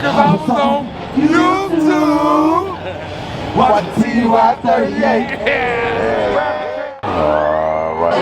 Cause I was on YouTube. Watch TY38. Yeah. Alright.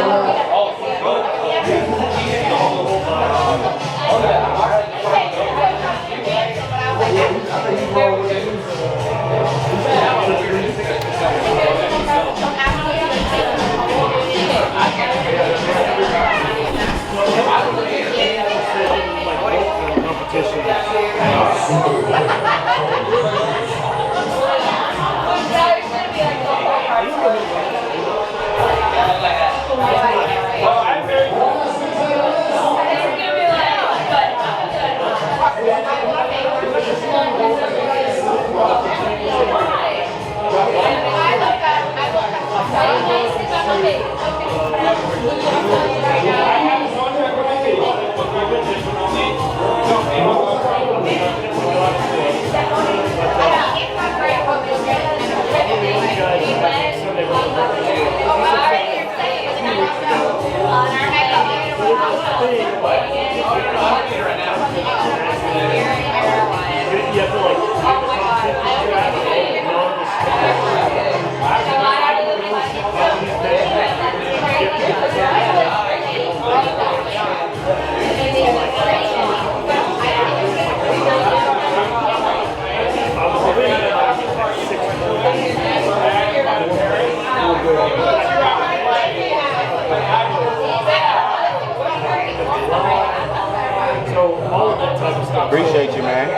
Appreciate you, man.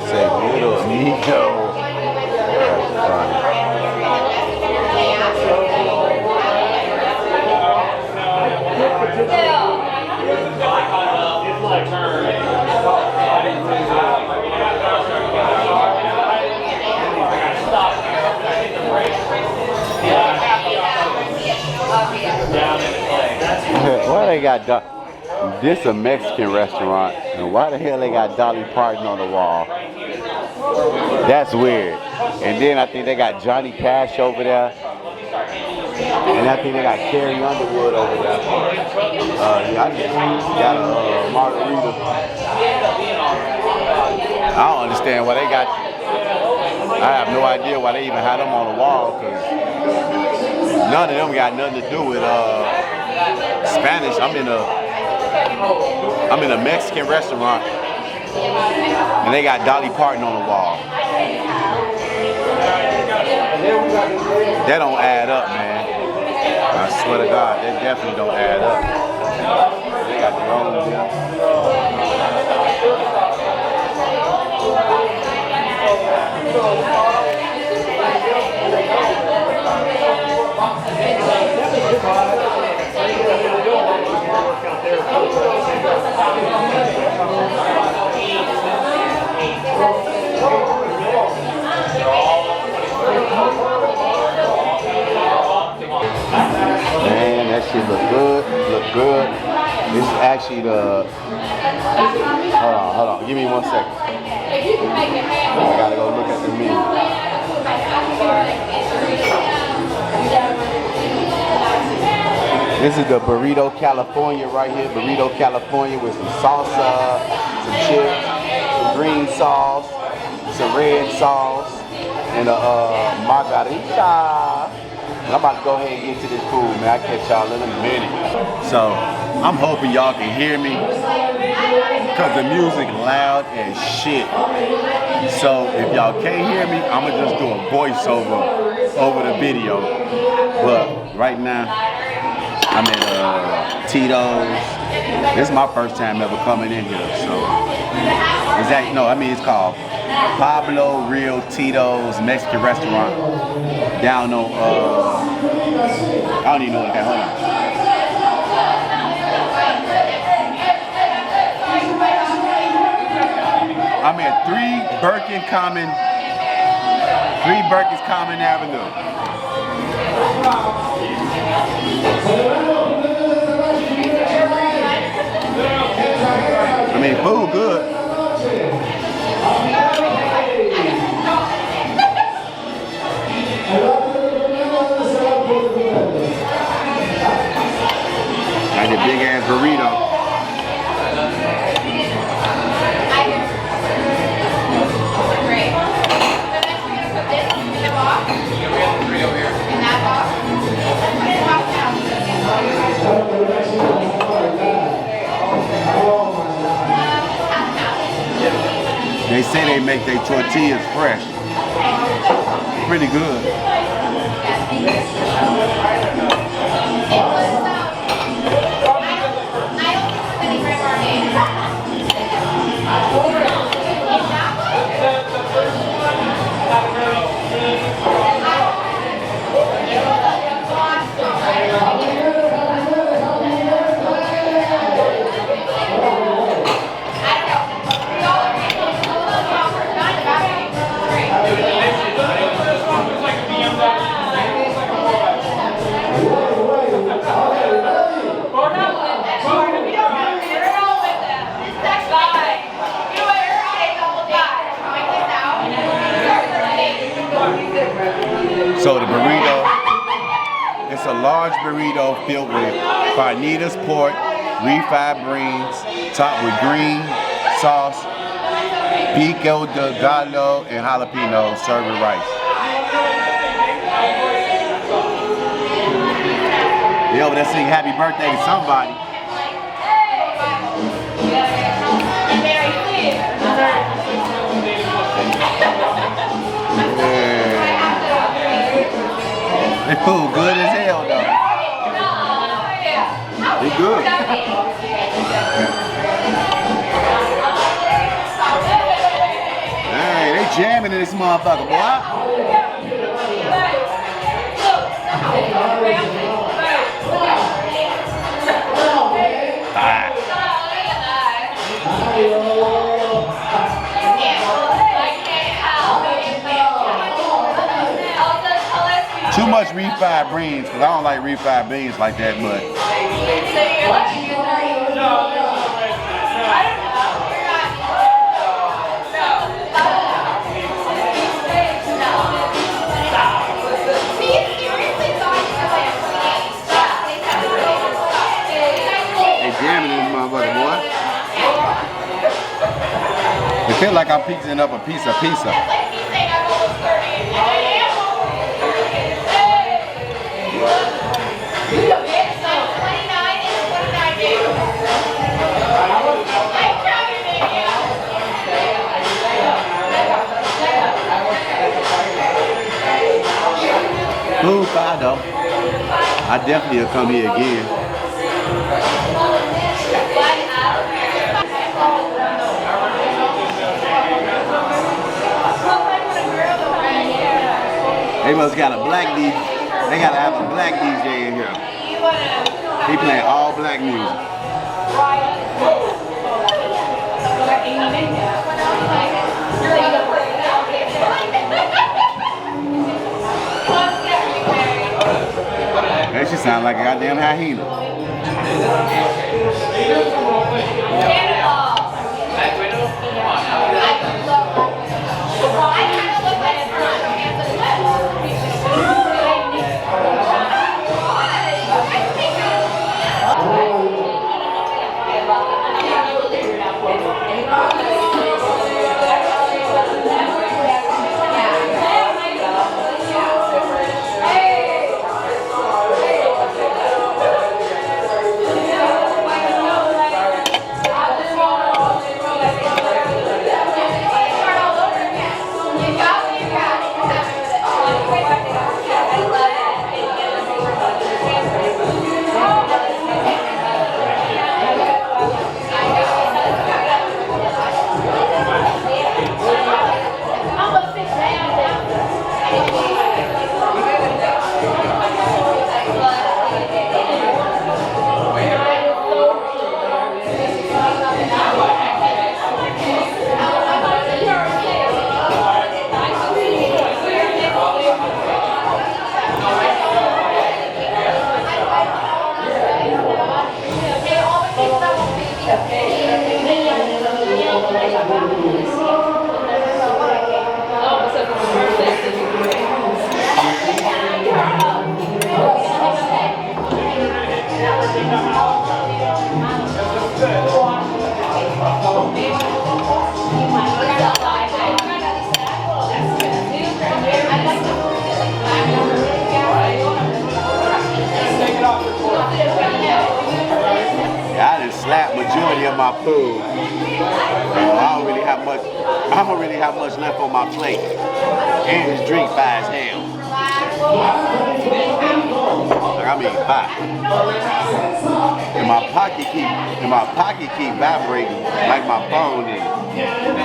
Say little Nico. Why they got this a Mexican restaurant, and why the hell they got Dolly Parton on the wall? That's weird. And then I think they got Johnny Cash over there, and I think they got Carrie Underwood over there. Yeah, I just got a margarita. I don't understand why they got. I have no idea why they even had them on the wall, because none of them got nothing to do with Spanish. I'm in a Mexican restaurant, and they got Dolly Parton on the wall. That don't add up, man. I swear to God, that definitely don't add up. They got the wrong deal. Man, that shit look good. This is actually the, hold on, give me 1 second. I gotta go look at the menu. This is the Burrito California right here. Burrito California with some salsa, some chips, some green sauce, some red sauce, and a margarita. And I'm about to go ahead and get to this food, man. I'll catch y'all in a minute. So, I'm hoping y'all can hear me, because the music loud as shit. So, if y'all can't hear me, I'm going to just do a voiceover over the video. But right now, I'm at Tito'S. This is my first time ever coming in here, so. It's called Pueblo Real Tito'S Mexican Restaurant down on, I don't even know what that, hold on. I'm at 3 Berkins Common Avenue. I mean, food good. say they make their tortillas fresh. Pretty good. So the burrito, it's a large burrito filled with carnitas pork, refried beans, topped with green sauce, pico de gallo, and jalapeno, served with rice. They over there sing happy birthday to somebody. They food good as hell though. They good. Hey, they jamming in this motherfucker, boy. Too much refried beans, because I don't like refried beans like that much. They jamming in this motherfucker, boy. It feel like I'm piecing up a piece of pizza. Food fire though. I definitely will come here again. They must got a black DJ. They gotta have a black DJ in here. He playing all black music. That shit sound like a goddamn hyena. I done slapped majority of my food. I don't really really have much left on my plate. And this drink fire as hell. Like, I mean fire. And my pocket keep vibrating like my phone is.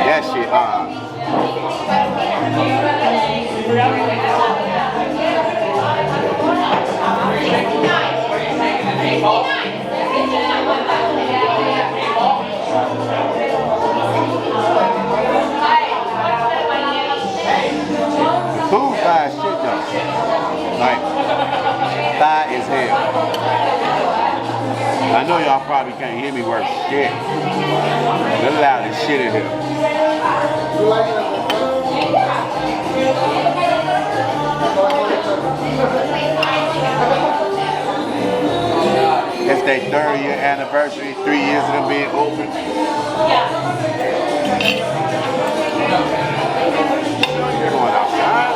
That shit food fire shit though. Like, fire as hell. I know y'all probably can't hear me worth shit. They're loud as shit in here. It's their 3rd year anniversary, 3 years of them being open. They're going outside.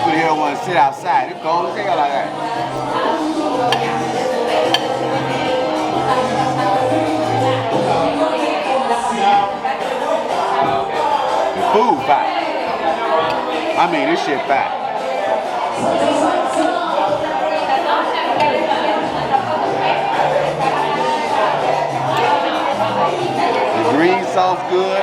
Who the hell want to sit outside? It's cold as hell like that. Food fire. I mean, this shit fire. The green sauce good.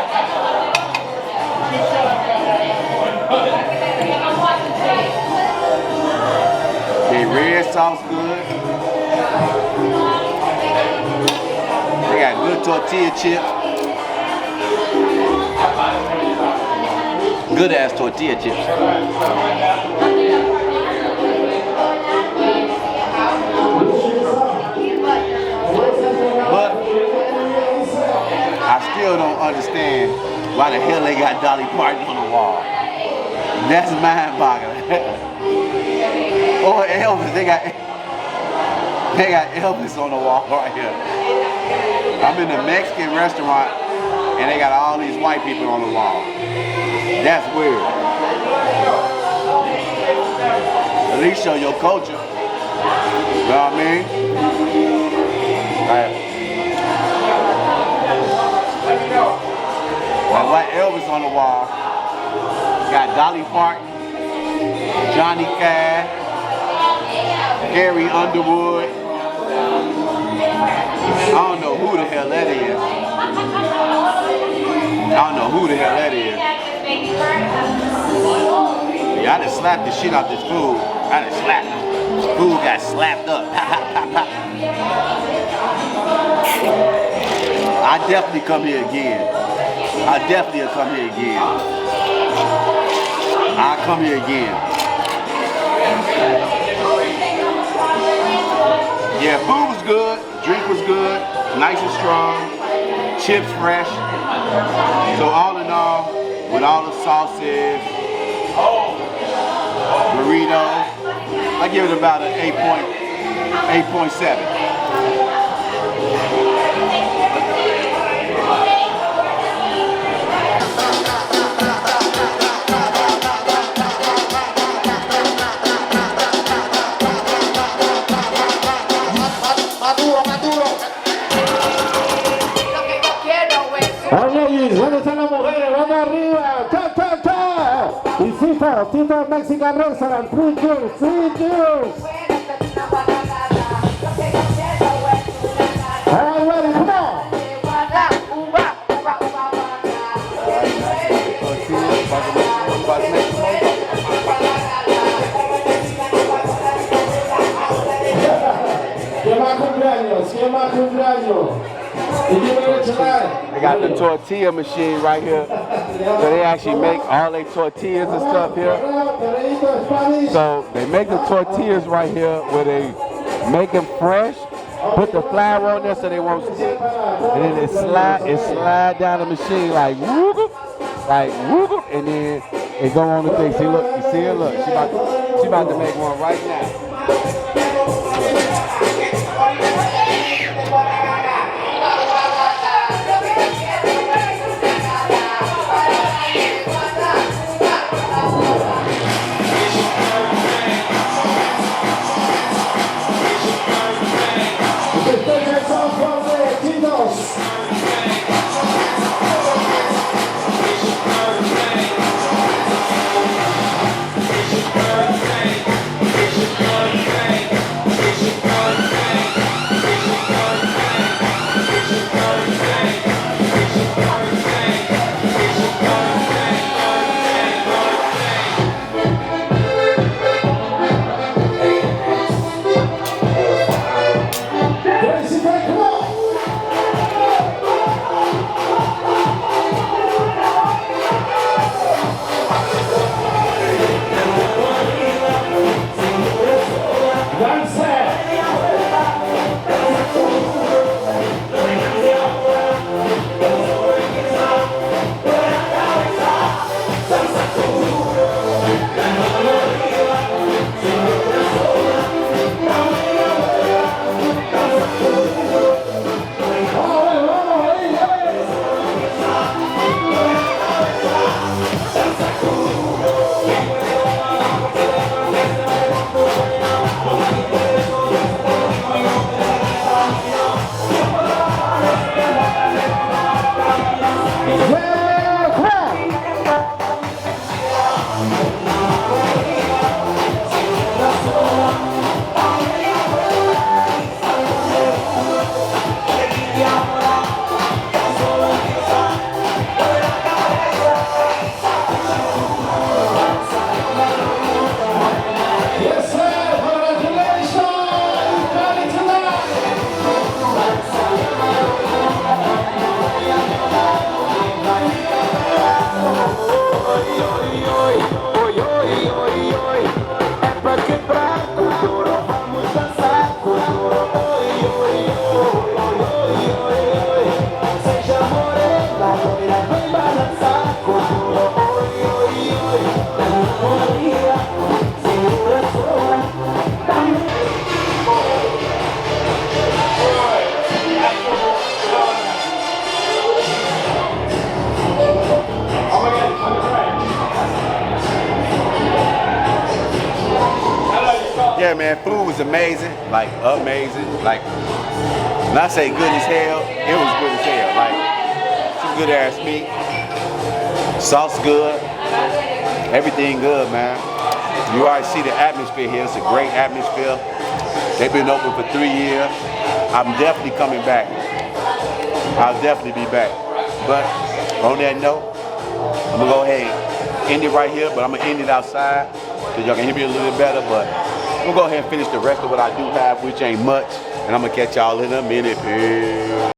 The red sauce good. They got good tortilla chips. Good ass tortilla chips. But I still don't understand why the hell they got Dolly Parton on the wall. That's mind-boggling. Or Elvis, they got Elvis on the wall right here. I'm in a Mexican restaurant and they got all these white people on the wall. That's weird. At least show your culture. You know what I mean? Like white Elvis on the wall. Got Dolly Parton, Johnny Cash, Harry Underwood. I don't know who the hell that is. Yeah, I done slapped the shit out this food. I done slapped it. This food got slapped up. Pop, pop, pop, pop. I definitely come here again. I definitely will come here again. I'll come here again. Yeah, food was good. Drink was good. Nice and strong. Chips fresh. So all in all, with all the sauces, burritos, I give it about an 8.7. ¿Dónde están las mujeres? ¡Vamos arriba! ¡Cha, cha, cha! Y Tito'S Mexican Restaurant, 3 juice, 3 juice. All right, ready, come on! ¿Quién más cumpleaños? ¿Quién más cumpleaños? They got the tortilla machine right here. So they actually make all their tortillas and stuff here. So they make the tortillas right here where they make them fresh, put the flour on there so they won't stick, and then it slide down the machine like whoop, and then it go on the thing. See, look, you see it? Look, she about to make one right now. like amazing. Like, when I say good as hell, it was good as hell. Like, some good ass meat, sauce good, everything good, man. You already see the atmosphere here. It's a great atmosphere. They've been open for 3 years. I'm definitely coming back. I'll definitely be back. But on that note, I'm gonna go ahead and end it right here, but I'm gonna end it outside so y'all can hear me a little bit better. But I'm gonna go ahead and finish the rest of what I do have, which ain't much, and I'm gonna catch y'all in a minute. Peace.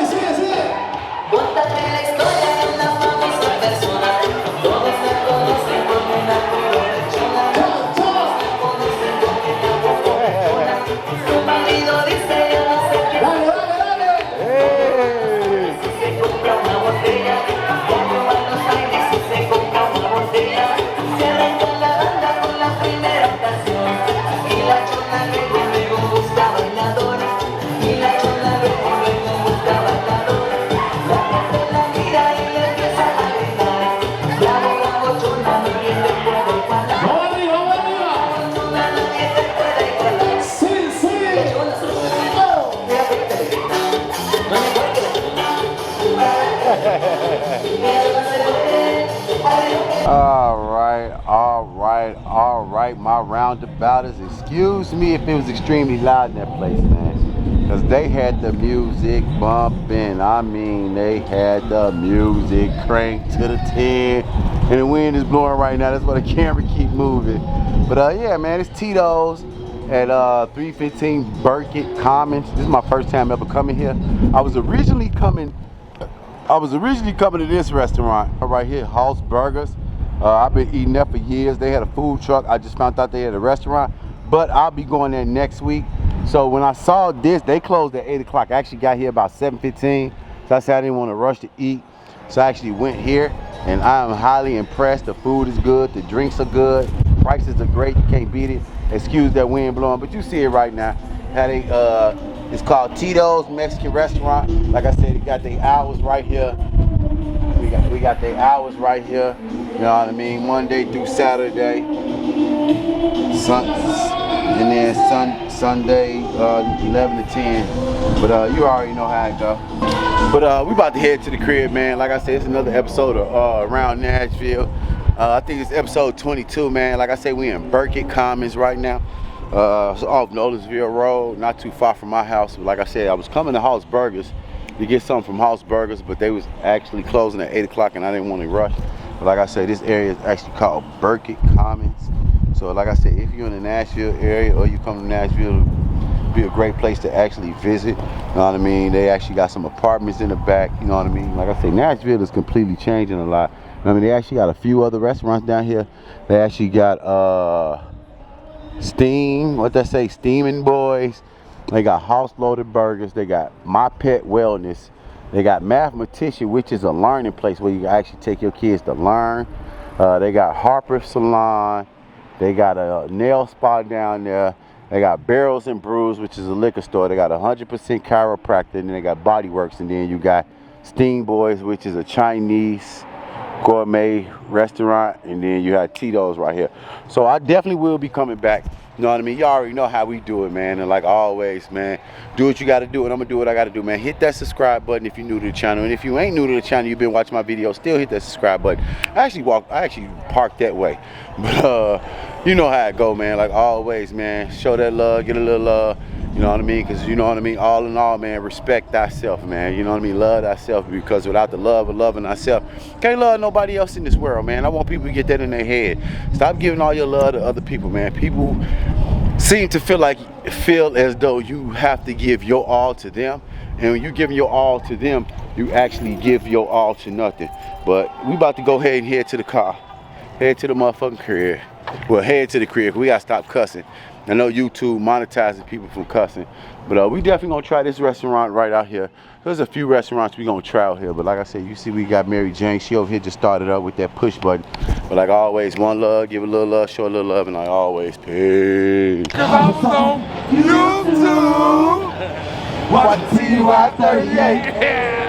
Sigue, sigue. Cuéntame la historia All right, my roundabouters. Excuse me if it was extremely loud in that place, man. Because they had the music bumping. I mean, they had the music cranked to the 10. And the wind is blowing right now. That's why the camera keep moving. But yeah, man, it's Tito'S at 315 Burkett Commons. This is my first time ever coming here. I was originally coming to this restaurant right here, House Burgers. I've been eating there for years. They had a food truck. I just found out they had a restaurant, but I'll be going there next week. So when I saw this, they closed at 8 o'clock. I actually got here about 7:15. So I said I didn't want to rush to eat. So I actually went here, and I am highly impressed. The food is good. The drinks are good. Prices are great. You can't beat it. Excuse that wind blowing, but you see it right now. It's called Tito'S Mexican Restaurant. Like I said, it got their hours right here. We got their hours right here. You know what I mean? Monday through Saturday. And then Sunday, 11 to 10. But you already know how it go. But we about to head to the crib, man. Like I said, it's another episode of Around Nashville. I think it's episode 22, man. Like I said, we in Burkett Commons right now. Off Nolensville Road, not too far from my house. But like I said, I was coming to House Burgers to get something from House Burgers, but they was actually closing at 8 o'clock and I didn't want to rush. But like I said, this area is actually called Burkett Commons. So like I said, if you're in the Nashville area or you come to Nashville, it'd be a great place to actually visit. You know what I mean? They actually got some apartments in the back, you know what I mean? Like I said, Nashville is completely changing a lot. I mean, they actually got a few other restaurants down here. They actually got Steaming Boys. They got House Loaded Burgers. They got My Pet Wellness. They got Mathematician, which is a learning place where you can actually take your kids to learn. They got Harper's Salon. They got a nail spa down there. They got Barrels and Brews, which is a liquor store. They got 100% chiropractor, and then they got Body Works, and then you got Steam Boys, which is a Chinese gourmet restaurant, and then you have Tito'S right here. So I definitely will be coming back. You know what I mean? Y'all already know how we do it, man. And like always, man, do what you got to do, and I'm gonna do what I got to do, man. Hit that subscribe button if you're new to the channel, and if you ain't new to the channel, you've been watching my videos, still hit that subscribe button. I actually parked that way, but you know how it go, man. Like always, man, show that love, get a little love. You know what I mean? Because you know what I mean? All in all, man, respect thyself, man. You know what I mean? Love thyself, because without the love of loving thyself, can't love nobody else in this world, man. I want people to get that in their head. Stop giving all your love to other people, man. People seem to feel as though you have to give your all to them. And when you're giving your all to them, you actually give your all to nothing. But we about to go ahead and head to the car. Head to the motherfucking crib. Well, head to the crib. We gotta stop cussing. I know YouTube monetizing people from cussing, but we definitely gonna try this restaurant right out here. There's a few restaurants we gonna try out here, but like I said, you see we got Mary Jane. She over here just started up with that push button. But like always, one love, give a little love, show a little love, and like always, peace. Cause I was on YouTube, watch TY38.